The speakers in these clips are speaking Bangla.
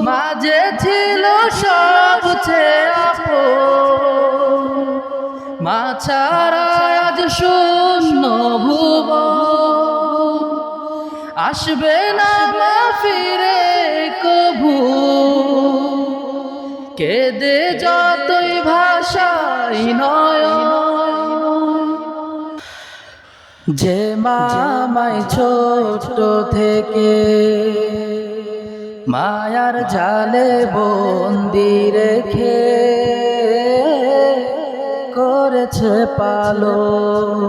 মাঝে ছিল সবচেয়ে আপন, মা ছাড়া আজ শূন্য ভুবন। আসবে না মা ফিরে কভু, কেঁদে যতই ভাষাই নয়ন। যে মা আমায় ছোট থেকে মায়ার জালে বন্দি রেখে করেছে পালন,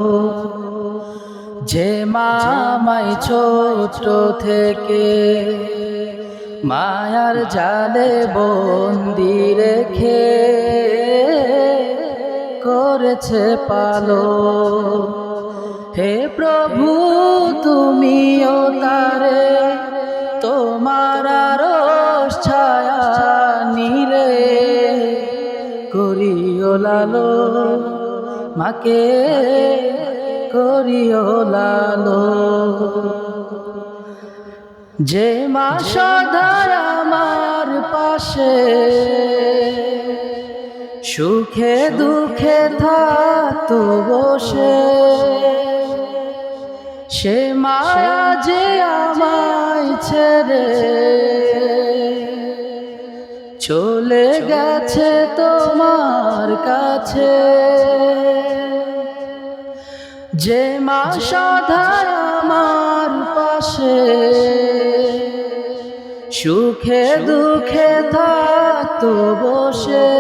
যে মা আমায় ছোট থেকে মায়ার জালে বন্দি রেখে করেছে পালন। হে প্রভু তুমিও তারে তোমার আরশ ছায়া নিরে করিও লালন, মাকে করিও লালন। যে মা সদা আমার পাশে সুখে দুঃখে থাকতো বসে, সে মায়া যে আমায় ছেড়ে চলে গেছে তোমার কাছে। যে মা সদা আমার পাশে সুখে দুঃখে থাকতো বসে,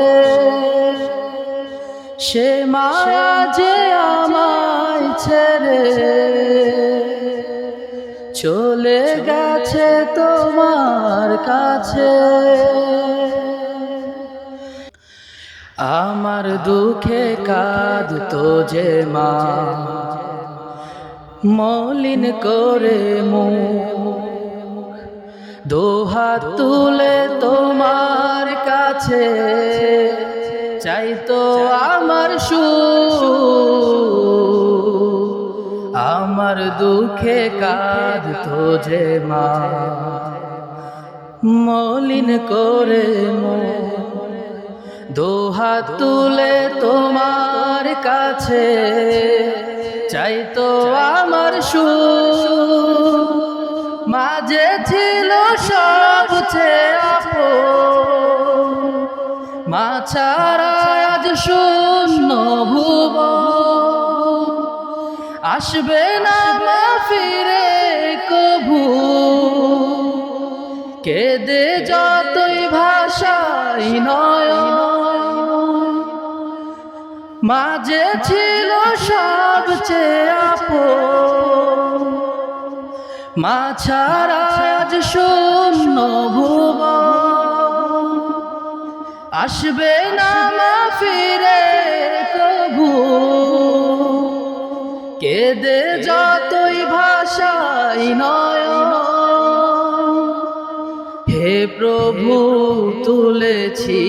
সে মায়া যে আমায় ছেড়ে চলে গেছে তোমার কাছে। আমার দুঃখে কাঁদতো যে মা মলিন করে মুখ, দুহাত তুলে তোমার কাছে চাইতো আমার সুখ। আমার দুঃখে কাঁদতো যে মা মলিন করে মুখ, দুহাত তুলে তোমার কাছে চাইতো আমার সুখ। মাঝে ছিল সবচেয়ে আপন, মা ছাড়া আজ শূন্য ভুবন। আসবে না মা ফিরে কভু, কেঁদে যতই ভাষাই নয়ন। মাঝে ছিল সবচেয়ে আপন, মা ছাড়া আজ শূন্য ভুবন। আসবে না মা ফিরে কভু, কেঁদে যতই ভাষাই নয়ন। হে প্রভু তুলেছি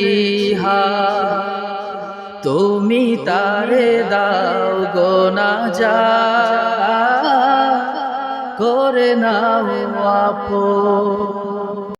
হাত, তুমি তারে দাও গো নাজাত, করে নাও আপন।